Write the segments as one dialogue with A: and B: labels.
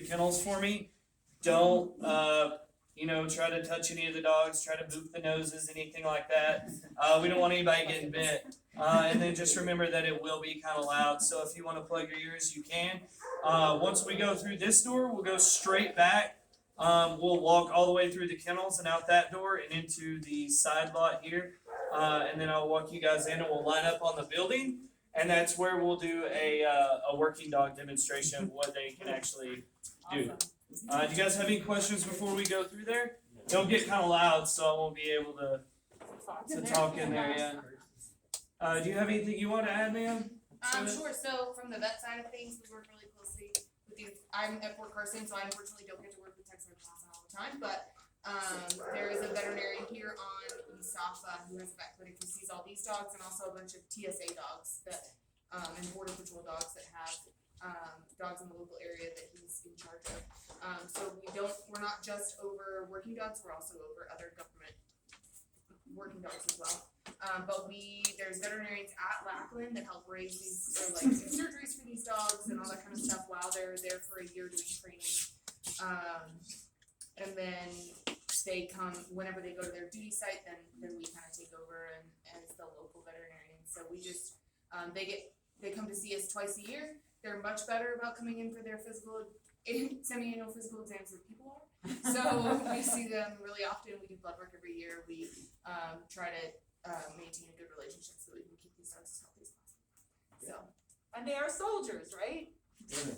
A: kennels for me. Don't, try to touch any of the dogs, try to boop the noses, anything like that. We don't want anybody getting bit. And then just remember that it will be kind of loud, so if you want to plug your ears, you can. Once we go through this door, we'll go straight back. We'll walk all the way through the kennels and out that door and into the side lot here. And then I'll walk you guys in and we'll line up on the building. And that's where we'll do a working dog demonstration of what they can actually do. Do you guys have any questions before we go through there? It'll get kind of loud, so I won't be able to talk in there, yeah. Do you have anything you want to add, ma'am?
B: Sure. So from the vet side of things, we work really closely with these. I'm at Fort Carson, so I unfortunately don't get to work with Texas Red Cross all the time, but there is a veterinarian here on East Safa who has a vet clinic who sees all these dogs and also a bunch of TSA dogs that and Border Patrol dogs that have dogs in the local area that he's in charge of. So we're not just over working dogs, we're also over other government working dogs as well. But there's veterinarians at Lackland that help raise these, or like do surgeries for these dogs and all that kind of stuff while they're there for a year doing training. And then they come, whenever they go to their duty site, then we kind of take over and as the local veterinarian. So we just, they come to see us twice a year. They're much better about coming in for their semi-annual physical exams than people are. So we see them really often. We do blood work every year. We try to maintain a good relationship so that we can keep these dogs as healthy as possible. So.
C: And they are soldiers, right?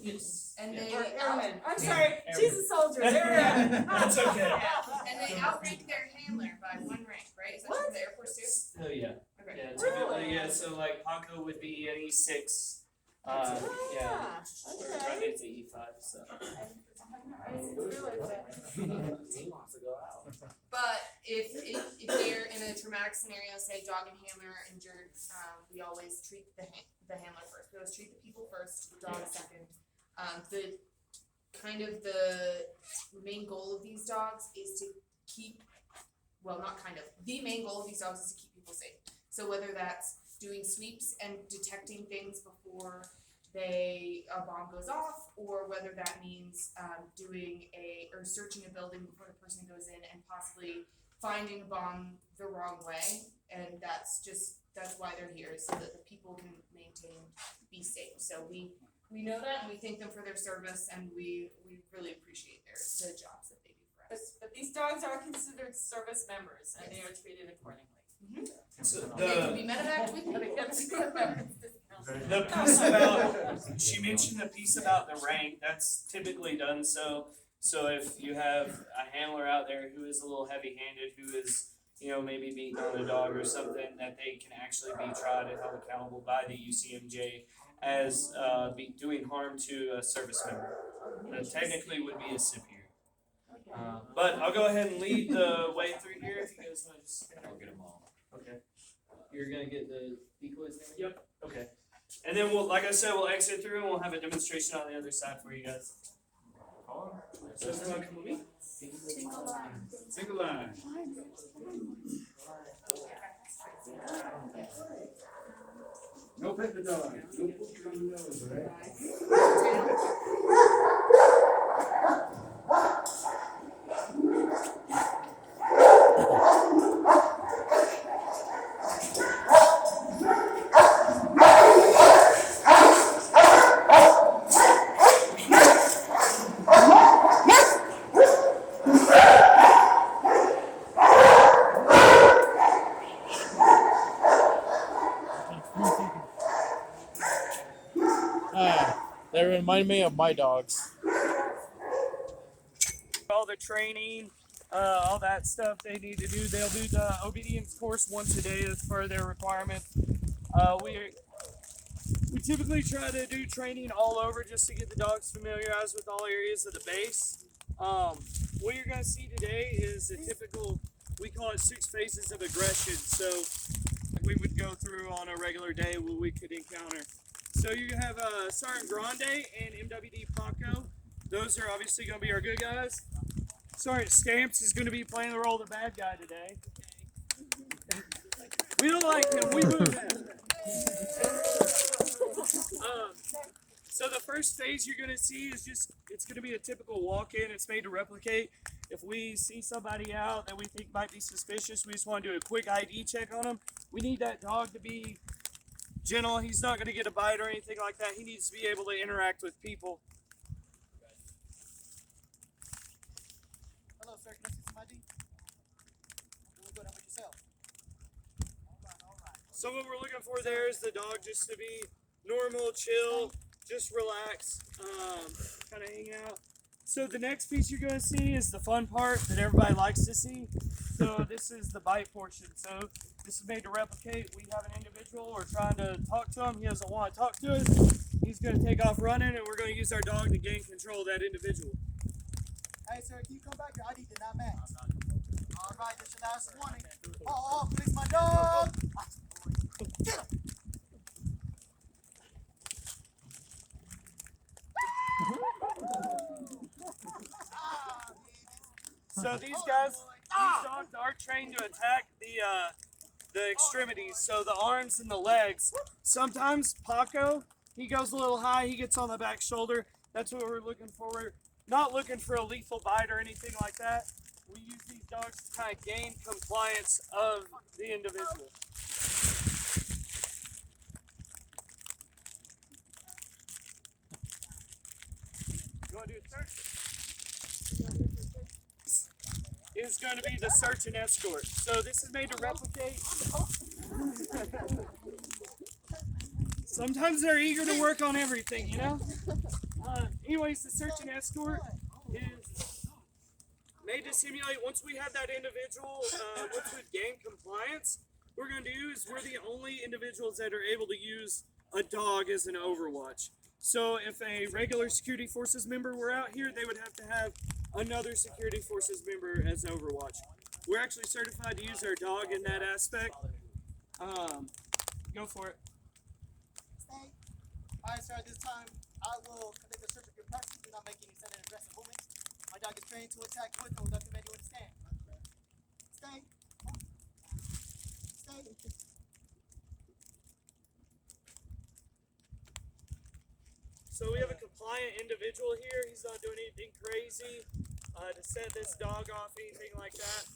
A: Yes.
B: And
A: Yeah.
B: they
C: Airmen. I'm sorry,
A: Airmen.
C: she's a soldier. They're
A: That's okay.
B: And they outrank their handler by 1 rank, right? Is that true for the Air Force too?
A: Oh yeah.
B: Okay.
A: Yeah, typically,
C: Really?
A: yeah, so like Paco would be an E6.
C: Oh,
A: Yeah.
C: okay.
A: It's an E5, so.
C: I didn't realize that.
D: He wants to go out.
B: But if they're in a traumatic scenario, say dog and handler are injured, we always treat the handler first. We always treat the people first, the dog second. The main goal of these dogs is to keep, the main goal of these dogs is to keep people safe. So whether that's doing sweeps and detecting things before a bomb goes off, or whether that means searching a building before the person goes in and possibly finding a bomb the wrong way, and that's why they're here, so that the people can be safe. So we know that, and we thank them for their service, and we really appreciate the jobs that they do for us.
C: But these dogs are considered service members, and they are treated accordingly.
A: So
B: They can be medevaced with
C: But
B: me.
C: it gets members.
A: the piece about, she mentioned the piece about the rank, that's typically done so if you have a handler out there who is a little heavy-handed, who is, maybe beating on a dog or something, that they can actually be tried and held accountable by the UCMJ as doing harm to a service member. That technically would be a SIP here. But I'll go ahead and lead the way through here if you guys want to just.
D: I'll get them all.
A: Okay. You're gonna get the decoys there? Yep. Okay. And then we'll exit through and we'll have a demonstration on the other side for you guys. So everyone come with me.
D: Single line. No pet the dog. No put on the nose, right?
E: They remind me of my dogs.
A: All the training, all that stuff they need to do. They'll do the obedience course once a day as per their requirement. We typically try to do training all over just to get the dogs familiarized with all areas of the base. What you're going to see today is a typical, we call it 6 phases of aggression. So we would go through on a regular day what we could encounter. So you have Sergeant Grande and MWD Paco. Those are obviously going to be our good guys. Sergeant Stamps is going to be playing the role of the bad guy today. We don't like him. We move him. So the first phase you're going to see is just it's going to be a typical walk-in. It's made to replicate. If we see somebody out that we think might be suspicious, we just want to do a quick ID check on them. We need that dog to be gentle. He's not going to get a bite or anything like that. He needs to be able to interact with people.
F: Hello, sir. Can I see some ID? Doing good. How about yourself? All right.
A: So what we're looking for there is the dog just to be normal, chill, just relax, kind of hang out. So the next piece you're going to see is the fun part that everybody likes to see. So this is the bite portion. So this is made to replicate. We have an individual, we're trying to talk to him. He doesn't want to talk to us. He's going to take off running, and we're going to use our dog to gain control of that individual.
F: Hey, sir, can you come back? Your ID did not match. All right, that's your last warning. Oh, please, my dog. Get him.
A: So these guys, these dogs are trained to attack the extremities, so the arms and the legs. Sometimes Paco, he goes a little high, he gets on the back shoulder. That's what we're looking for. We're not looking for a lethal bite or anything like that. We use these dogs to kind of gain compliance of the individual. You want to do a search? Is going to be the search and escort. So this is made to replicate. Sometimes they're eager to work on everything, you know? Anyways, the search and escort is made to simulate once we have that individual, once we've gained compliance, what we're going to do is we're the only individuals that are able to use a dog as an overwatch. So if a regular security forces member were out here, they would have to have another security forces member as overwatch. We're actually certified to use our dog in that aspect. Go for it.
F: Stay. All right, sir, this time I will conduct a search of your person. Do not make any sudden aggressive movements. My dog is trained to attack with or without command. You understand? Stay. Stay.
A: So we have a compliant individual here. He's not doing anything crazy to set this dog off, anything like that.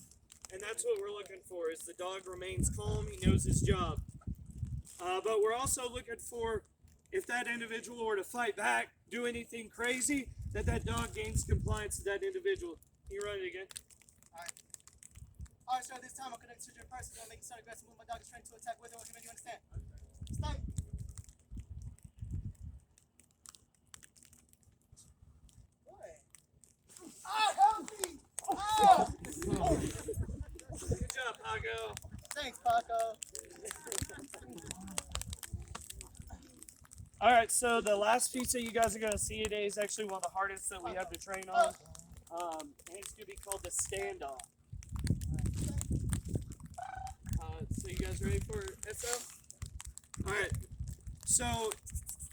A: And that's what we're looking for, is the dog remains calm. He knows his job. But we're also looking for, if that individual were to fight back, do anything crazy, that dog gains compliance to that individual. Can you run it again?
F: All right, sir, this time I'll conduct a search of your person. Do not make a sudden aggressive movement. My dog is trained to attack with or without command. You understand? Stay. Help me! Ah!
A: Good job, Paco.
F: Thanks, Paco.
A: All right, so the last piece that you guys are going to see today is actually one of the hardest that we have to train on. And it's going to be called the standoff. So you guys ready for SO? All right. So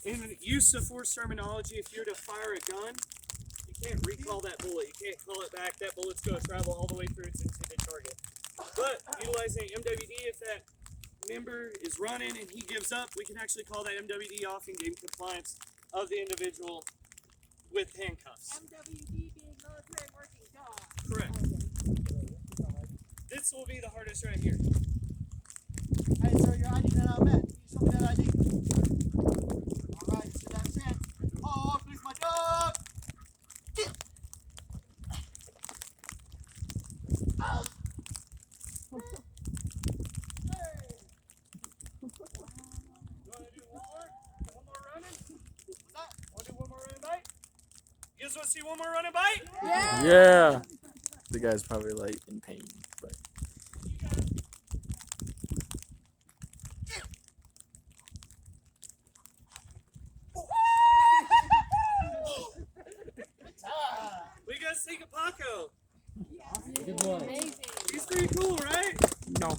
A: in use of force terminology, if you're to fire a gun, you can't recall that bullet. You can't call it back. That bullet's going to travel all the way through its intended target. But utilizing MWD, if that member is running and he gives up, we can actually call that MWD off and gain compliance of the individual with handcuffs.
G: MWD being military working dog.
A: Correct. This will be the hardest right here.
F: Hey, sir, your ID did not match. Can you show me that ID? All right, so that's it. Oh, please, my dog. Oh.
A: You want to do one more? One more running? Want to do one more running bite? You guys want to see one more running bite?
E: Yeah. The guy's probably like in pain, but
A: What do you guys think of Paco?
E: good one.
G: Amazing.
A: He's pretty cool, right?
E: No.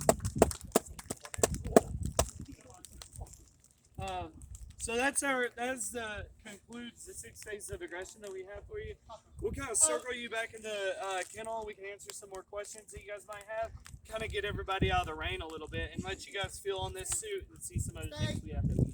A: So that's concludes the 6 phases of aggression that we have for you. We'll kind of circle you back in the kennel. We can answer some more questions that you guys might have. Kind of get everybody out of the rain a little bit and let you guys feel on this suit and see some other things we have to do.